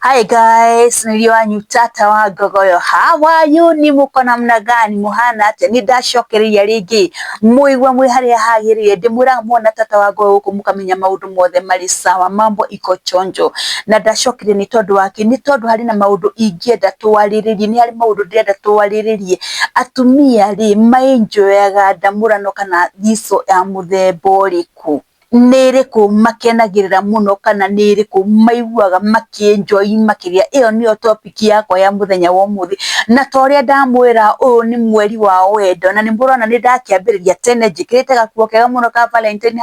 Hi guys, niliwanyu tata wa Gogoyo. How are you? Ni muko namna gani? Muhana ate nidashokereria ringi. Muigwa mwi haria hagirire ndimwira muona tata wa Gogoyo huko mukamenya maundu mothe mari sawa, mambo iko chonjo. Na ndacokire ni tondu wake, ni tondu hari na maundu ingienda twariririe, ni hari maundu ndirenda twariririe. Atumia ri mainjoyaga ndamurano kana thico ya muthemba uriku? Niriku makenagirira muno kana niriku maiguaga makienjoy makiria? Iyo niyo topic yakwa ya muthenya wa umuthi. Na toria ndamwira uyu ni mweri wa wendo, na nimurona ni ndakiambiriria tene njikirite gakuo kega muno ka Valentine.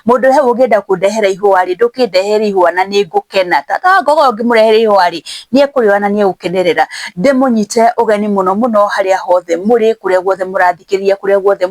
Mundu he ungienda kundehera ihua ri ndukindehere ihua na ningukena. Tata wa Gogoyo ngimurehere ihua ri nie kuriwa na nie gukenerera. Ndimunyite ugeni muno muno haria hothe muri, kuria guothe murathikiria, kuria guothe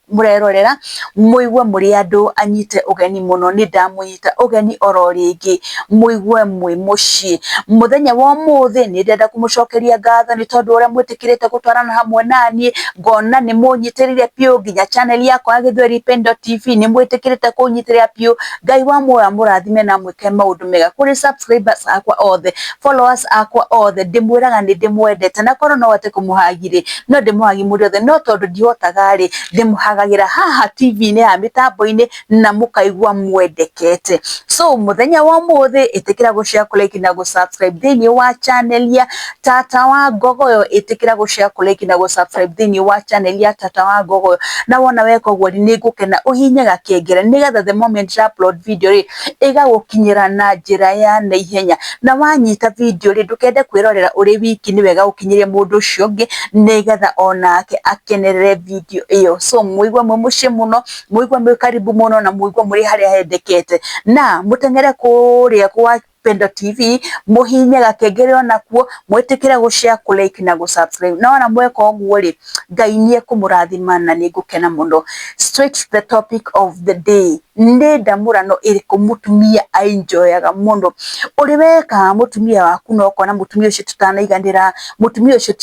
murerorera, muigwe muri andu anyite ugeni muno. Ni ndamunyita ugeni oro ringi, muigwe mwi mucii. Muthenya wa umuthi ni ndenda kumucokeria ngatho ni tondu uria mwitikirite gutwarana hamwe nani. Ngona ni munyitirire piu nginya channel yakwa ya Githweri Pendo TV ni mwitikirite kunyitirira piu. Ngai wa muoyo murathime na mwike maundu mega kuri subscribers akwa othe, followers akwa othe. Ndimwiraga ni ndimwendete na korwo no ate kumuhagire no ndimuhagi muri othe, no tondu ndihotaga ri ndimuhagagira haha TV ni ya mitambo-ini na mukaigwa mwendekete. So muthenya wa umuthi itikira gushare, like na gusubscribe thini wa channel ya Tata wa Gogoyo. Itikira gushare, like na gusubscribe thini wa channel ya Tata wa Gogoyo. Na wona weka uguo ni ngukena uhinyaga kengere nigetha the moment upload video ri igagukinyira na njira ya naihenya. Na wanyita video ri ndukende kwirorera uri wiki, ni wega ukinyirie mundu ucio ungi nigetha onake akenerere video iyo. So muigwa muci muno, muigwa mwi karibu muno, na muigwa muri haria hendekete, na mutengere kuria kwa Pendo TV muhinye gakengere onakuo, mwitikire gushare, like na gusubscribe. Na wana mweka uguo ri Ngai nie kumurathima na ningukena muno. Straight to the topic of the day. Ndi ndamurano iriku mutumia ainjoyaga muno? Uri weka mutumia waku no kona mutumia ucio tutanaiganira, mutumia ucio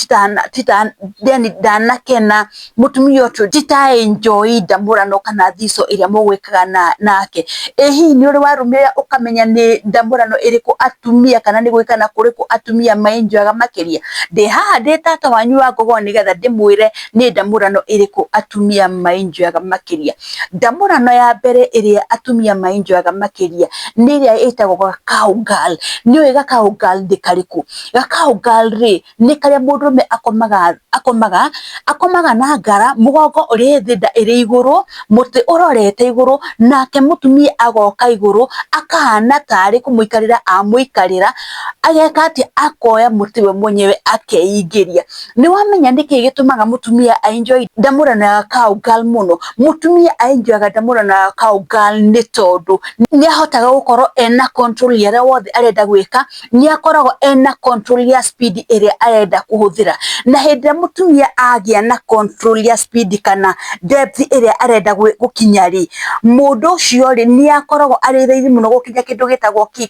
ndanakena, mutumia ucio titaenjoy ndamurano kana thico iria mugwikaga nake. Hihi ni uri warumira ukamenya ni ndamurano iriku atumia kana ni gwikana kuriku atumia mainjoyaga makiria? Ndi haha ndi tata wanyu wa Gogoyo nigetha ndimwire ni ndamurano iriku atumia mainjoyaga makiria. Ndamurano ya mbere iria atumia mainjoyaga makiria ni iria itagwo cowgirl. Ni uiga cowgirl ndi kariku? Cowgirl ri ni karia mundume akomaga na ngara, mugongo uri thinda iri iguru, muti urorete iguru, nake mutumia agoka iguru akahana tari kumuikarira amuikarira, ageka ati akoya muti we mwenyewe akeingiria. Ni wamenya niki gitumaga mutumia enjoy ndamurano ya cowgirl muno? Mutumia enjoyaga ndamurano ya cowgirl ni tondu ni ahotaga gukorwo ena control ya wothe arenda gwika, ni akoragwo ena control ya speed iria arenda kuhuthira. Na hindi mutumia agia na control ya speed kana depth iria arenda gukinya ri, mundu ucio ri ni akoragwo ari thaithi muno gukinya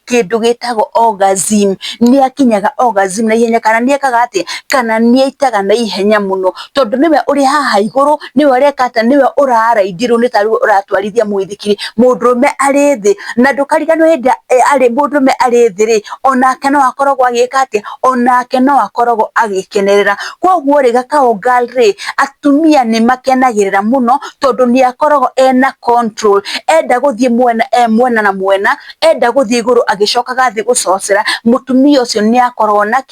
kindu gitagwo orgasm. Ni akinyaga orgasm na ihenya, kana ni ekaga ati kana ni aitaga na ihenya muno tondu niwe uri haha iguru, niwe ureka ati niwe uraraidirwo ni tari uratwarithia mwithikiri. Mundurume ari thi, na ndukariganwo hindi ari mundurume ari thi ri onake no akoragwo agika ati onake no akoragwo agikenerera. Koguo ri cowgirl ri atumia ni makenagirira muno tondu ni akoragwo ena control, enda guthie mwena na mwena, enda guthie iguru agicokaga thi gucocera. Mutumia ucio ni akoragwo na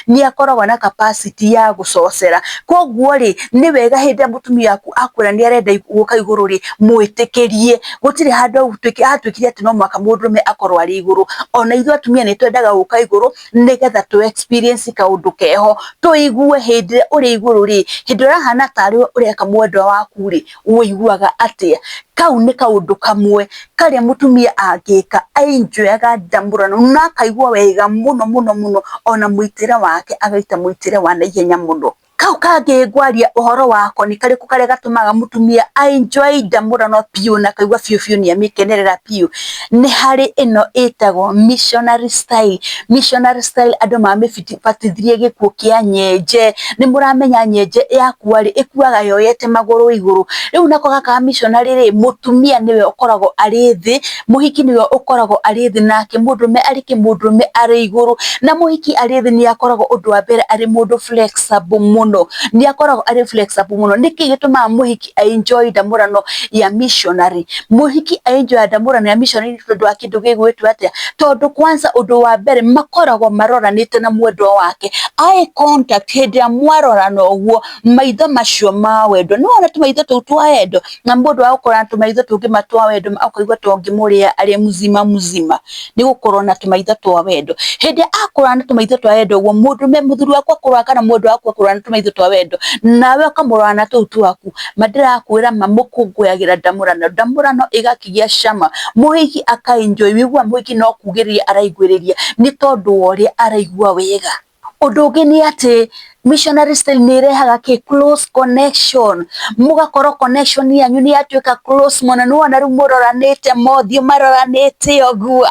ni akoragwo na capacity ya gucocera. Koguo ri ni wega hindi mutumia aku akwira ni arenda guka iguru ri mwitikirie. Gutiri handu atwikire ati no mwaka mundurume akorwo ari iguru. Ona ithu atumia ni twendaga guka iguru nigetha tu experience kaundu keho, tuigue hindi uri iguru ri, hindi urahana tari ureka mwendwa waku ri uiguaga atia? Kau ni kaundu kamwe karia mutumia angika ainjoyaga ndamurano na akaigua wega muno muno muno, ona mwitire wake agaita mwitire wa naihenya muno. kau kangä ngwaria uhoro wako ni kariku karia gatumaga mutumia enjoy ndamurano piu na kaigua biu biu ni amikenerera piu ni hari ino itagwo missionary style. Missionary style andu mamibatithirie gikuo kia nyenje. Ni muramenya nyenje yakua ri ikuaga yoyete maguru iguru. Riu nako gaka missionary ri mutumia niwe ukoragwo ari thi, muhiki niwe ukoragwo ari thi, nake mundume ari kimundume ari iguru, na muhiki ari thi ni akoragwo undu wa mbere ari mundu flexible muno, ni akoragwo ari flexible muno. Niki gituma muhiki enjoy ndamurano ya missionary. Muhiki enjoy ndamurano ya missionary tondu wa kindu gigwitwo atia, tondu kwanza undu wa mbere makoragwo maroranite na mwendwa wake. Eye contact hindi ya mwarorana uguo, maitho macio ma wendo, ni wona tumaitho tuu twa wendo, na mundu agukora tumaitho tungi matwa wendo akaigua tongimuria ari muzima muzima, ni gukorwo na tumaitho twa wendo. Hindi akora na tumaitho twa wendo uguo, mundume muthuri wakwa akorwa kana mundu wakwa akorwa na tumaitho twa wendo, nawe ukamurora na tuu twaku, mandirakwira mamukungũyagira ndamurano. Ndamurano igakigia cama, muhiki akaenjoy. Wigua muhiki no kugiriria araiguiriria ni tondu wa uria araigua wega. Undu ungi ni ati missionary style ni rehaga ki close connection, mugakorwo connection yanyu ni yatuika close muno. Ni wona riu muroranite mothio maroranite oguo,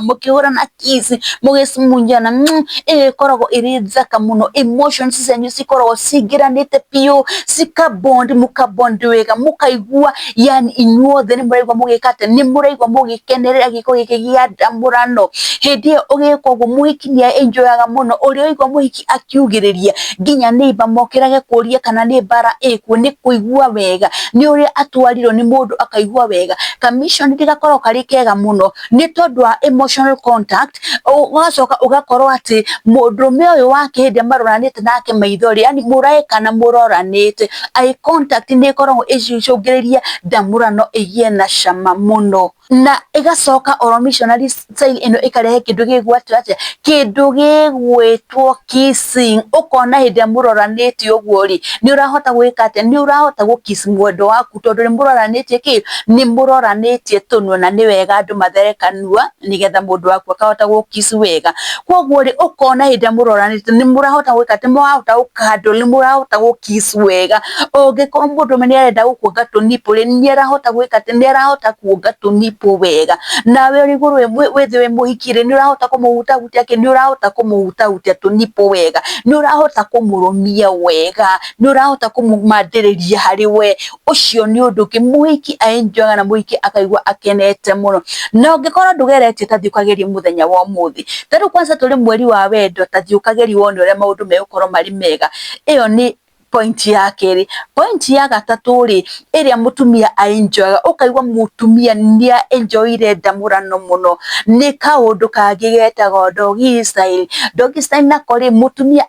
mukihura na kiss mugismunjana, ikoragwo iri thaka muno. Emotions zenyu cikoragwo cingiranite piu, cikabond, mukabond wega, mukaigua yani inyuothe ni muraigua mugikate, ni muraigua mugikenerera giko giki gia ndamurano. Hindi iyo ugika uguo muhiki ni enjoyaga muno. Uria uigua muhiki akiugiriria nginya neighbor mokirage kuria kana ni bara ikuo, ni kuigua wega, ni uria atwarirwo ni mundu akaigua wega. Commission ndigakorwo kari kega muno ni tondu wa emotional contact. Ugacoka ugakorwo ati mundume uyu wake hindi maroranite nake maithori, yani muraikana muroranite. Eye contact ni ikoragwo icungiriria ndamurano igie na cama muno, na igacoka oro missionary style ino ikarehe kindu gigwatwo atia, kindu gigwitwo kissing. Ukona hindi muroranite uguo ri ni urahota gwika atia, ni urahota gukiss mwendo waku tondu ni muroranite ki, ni muroranite tunua, na ni wega andu matherekanua nigetha mundu waku akahota gukiss wega. Koguo ri ukona hindi muroranite ni murahota gwika atia, murahota ukando, ni murahota gukiss wega. Ungikorwo mundu ni arenda gukuonga tunipo ri ni arahota gwika atia, ni arahota kuonga tunipo wega. Nawe uri iguru withi wi muhiki ri ni urahota kumuhutahutia ki, ni urahota kumuhutahutia tunipo wega, ni urahota kumurumia wega, ni urahota kumumandiriria hari we. Ucio ni undu ki muhiki enjoyaga na muhiki akaigua akenete muno. Na ungikorwo ndugeretie ta thiukagerie muthenya wa umuthi, tondu kwanza turi mweri wa wendo, ta thiukagerie wone uria maundu megukorwo mari mega. Iyo ni point ya keri. Point ya gatatu ri iria mutumia enjoyaga, ukaigua mutumia ni enjoyire ndamurano muno, ni kaundu kangi getagwo doggy style. Doggy style nako ri mutumia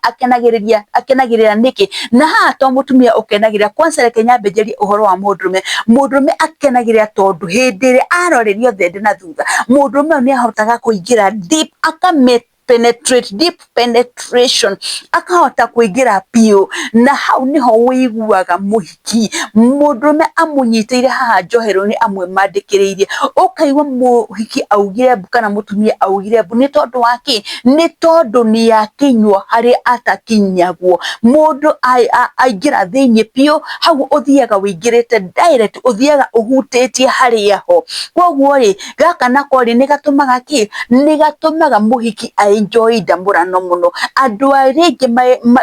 akenagirira niki, na haha to mutumia ukenagirira. Kwanza reke nyambe njarie uhoro wa mundume. Mundume akenagirira tondu hindi ri arorerio thende na thutha, mundume ni ahotaga kuingira deep, penetrate, deep penetration, akahota kuingira piu, na hau niho wiguaga muhiki mundume amunyitire haha njohero-ini amwe mandikiriirie. Ukaigua muhiki augire mbu kana mutumia augire mbu, ni tondu waki, ni tondu ni yakinywo hari atakinyagwo. Mundu aingira thiini piu, hau uthiaga wingirite direct, uthiaga uhutitie haria ho. Koguo ri gaka nako ri ni gatumaga ki, ni gatumaga muhiki enjoy ndamurano muno. Andu aringi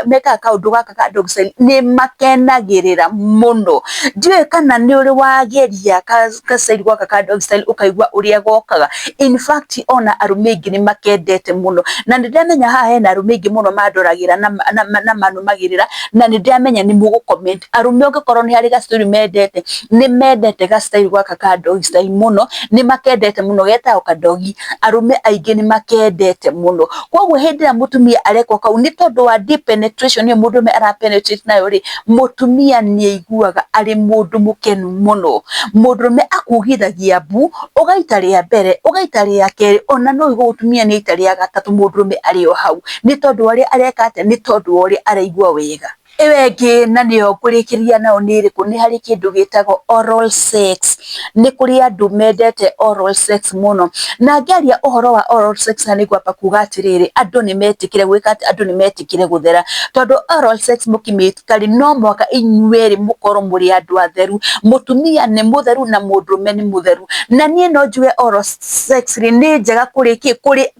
meka kaundu gaka ka doggy style ni makenagirira muno. Ndiwe kana ni uri wageria ka style gaka ka doggy style ukaigua uria gokaga. In fact ona arume ingi ni makendete muno, na ndamenya haha hena arume ingi muno mandoragira na manumagirira, na ndamenya ni mugu comment. Arume ungikorwo ni hari ga story mendete, ni mendete ga style gaka ka doggy style muno, ni makendete muno geta ka doggy. Arume aingi ni makendete muno. Koguo hindi ya mutumia arekwo kau ni tondu wa deep penetration, ni mundume ara penetrate nayo ri mutumia ni aiguaga ari mundu mukenu muno. Mundume akugithagia mbu, ugaita ria mbere, ugaita ria keri, ona no igo mutumia ni ita ria gatatu mundume ari o hau, ni tondu wa ria areka atia, ni tondu wa ria araigua wega. Ewegi na niyo kurikiria nao niriku ni hari kindu gitagwo oral sex. Ni kuri andu mendete oral sex muno, na ngeria uhoro wa oral sex na nigwa pakuga atiriri andu ni metikire gwika ati andu ni metikire guthera tondu oral sex mukimetikari no mwaka inyueri mukoro muri andu atheru. Mutumia ni mutheru na mundume ni mutheru, na nie no njuge oral sex ni njega kuri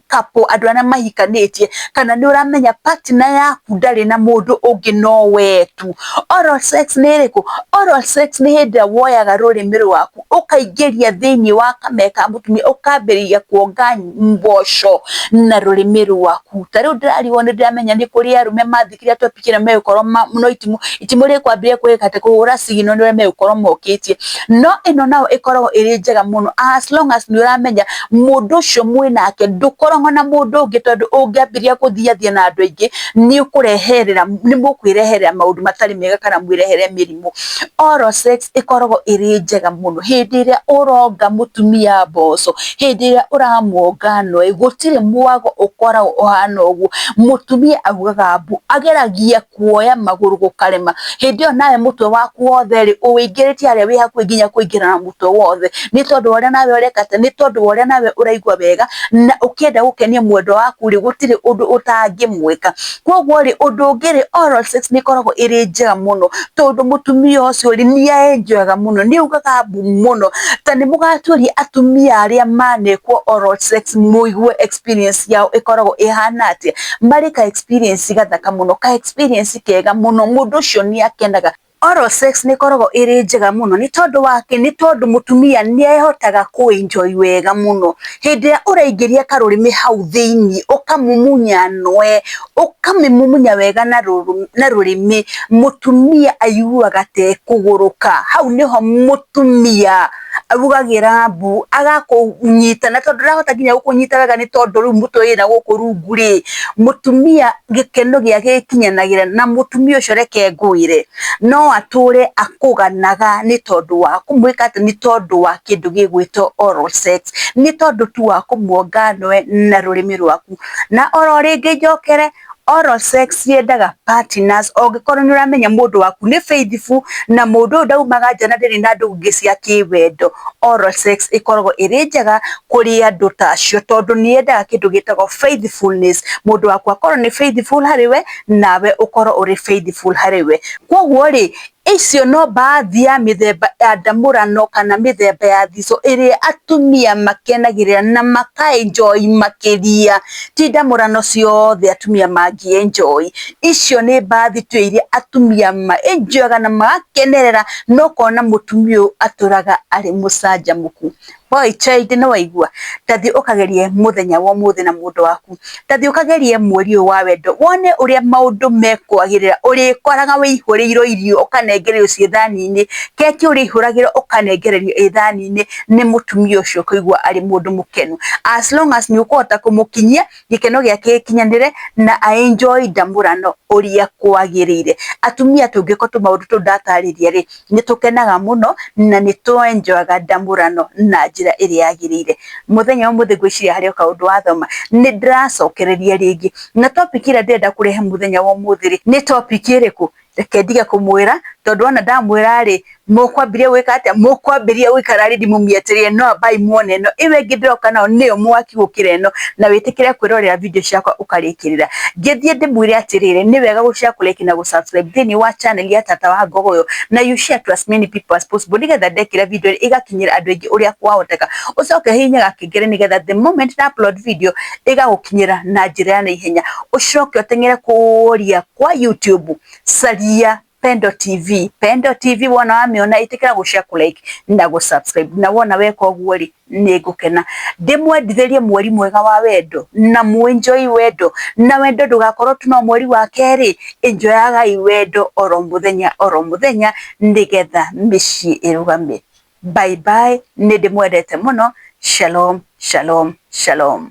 couple andu ana mahikanitie kana ni uramenya partner yaku ndari na mundu ungi no wetu. Oral sex ni iriku? Oral sex ni hindi woyaga rurimi rwaku ukaigeria thiini wa kameka mutumia ukambiria kuonga mboco na rurimi rwaku. Tariu ndirarirwo ni ndiramenya ni kuri arume mathikiria topic ino megukorwo no itimu rikwambiria kwikate kuhura sigino ni megukorwo mokitie, no ino nao ikoragwo iri njega muno as long as ni uramenya mundu ucio mwinake ndukoragwo na mundu ungi tondu ungiambiria kuthiathia na andu aingi ni ukureherera ni mukwireherera maundu matari mega kana mwirehere mirimu. Oral sex ikoragwo iri njega muno hindi iria uronga mutumia mboco, hindi iria uramuonga no gutire mwago ukoragwo uhana uguo. Mutumia augaga mbu ageragia kuoya maguru gukarema, hindi iyo nawe mutwe waku wothe ri uwingiritie haria wi hakuhi nginya kuingira na mutwe wothe ni tondu waria nawe urekate, ni tondu waria nawe uraigua wega na ukienda gukenia mwendo waku ri gutire undu utangimwika. Koguo ri undu ungi ri oral sex ni ikoragwo iri njega muno tondu mutumia ucio ri ni aenjoyaga muno, ni ugaga mbu muno. Ta ni mugaturia atumia aria manekwo oral sex muigue experience yao ikoragwo ihana atia. Marika experience gathaka muno, ka experience kega muno, mundu ucio ni akenaga. Oral sex ni koragwo iri njega muno ni tondu wake ni tondu mutumia ni ehotaga ku enjoy wega muno. Hindi ya uraingiria karurimi hau thiini ukamumunya noe ukamimumunya wega na rurimi, mutumia ayuaga te kuguruka. Hau niho mutumia avugagira mbu agakunyita na tondu rahota nginya gukunyita wega ni tondu riu mutwe ina guku rungu ri mutumia gikeno giake gikinyanagira na mutumia ucio reke ngwire no ature akuganaga ni tondu wa kumwika ati ni tondu wa kindu gigwitwo oral sex, ni tondu tu wa kumuonga noe na rurimi rwaku. Na oro ringi njokere oral sex yendaga partners ongikorwo ni uramenya mundu waku ni faithful na mundu ndaumaga nja na ndiri na ndugu cia kiwendo. Oral sex ikoragwo iri njega kuri andu tacio tondu ni yendaga kindu gitagwo faithfulness. Mundu waku akorwo ni faithful hariwe nawe ukorwo uri faithful hariwe. Koguo ri icio no baadhi ya mithemba ya ndamurano kana mithemba ya thico iria atumia makenagirira na makaenjoy makiria. Ti ndamurano ciothe atumia mangienjoy, icio ni baadhi tu iria atumia maenjoyaga na magakenerera no kona mutumia aturaga ari mucanjamuku. Boy child no waigua tathi ukagerie muthenya wa muthi na mundu waku, tathi ukagerie mweri wa wendo wone uria maundu mekwagirira. Uri koraga wihuriirwo irio ukanengererio cie thani-ini, keki uri ihuragirwo ukanengererio ithani-ini, ni mutumia ucio kuigua ari mundu mukenu as long as ni ukuhota kumukinyia gikeno giake kinyanire na enjoy ndamurano uria kwagirire. Atumia tungiko tu maundu tu ndatariria ri ni tukenaga muno na ni tuenjoyaga ndamurano na njira iria yagirire. Muthenya umuthi gwiciria hari kaundu wathoma ni ndiracokereria ringi na topic ira ndenda kurehe muthenya wa umuthi ri ni topic iriku. Reke ndige kumwira tondu ona ndamwira ri mukwambiria gwika atia, mukwambiria gwikara ri ndimumieterie no bai muone no iwe ngi ndiroka nao niyo mwaki gukira eno na witikire kwirorera video ciakwa ukarikirira. Ngithie ndimwire atiriri ni wega gucia kulike na gusubscribe thini wa channel ya Tata wa Ngogoyo na you share to as many people as possible nigetha ndekira video igakinyira andu aingi uria kwahoteka. Ucoke hinyaga kengere nigetha the moment na upload video igagukinyira na njira ya naihenya. Ucoke utengere kuria kwa YouTube saria Pendo TV. Pendo TV wona wamiona itikira gucia kulike na gusubscribe na wona weka uguo ri ni ngukena. Ndimwendithirie mweri mwega wa wendo na muenjoy wendo na wendo ndugakorwo tu no mweri wa keri. Enjoyaga wendo oro muthenya nigetha micii irugame. Bye bye, ni ndimwendete muno. Shalom, shalom, shalom.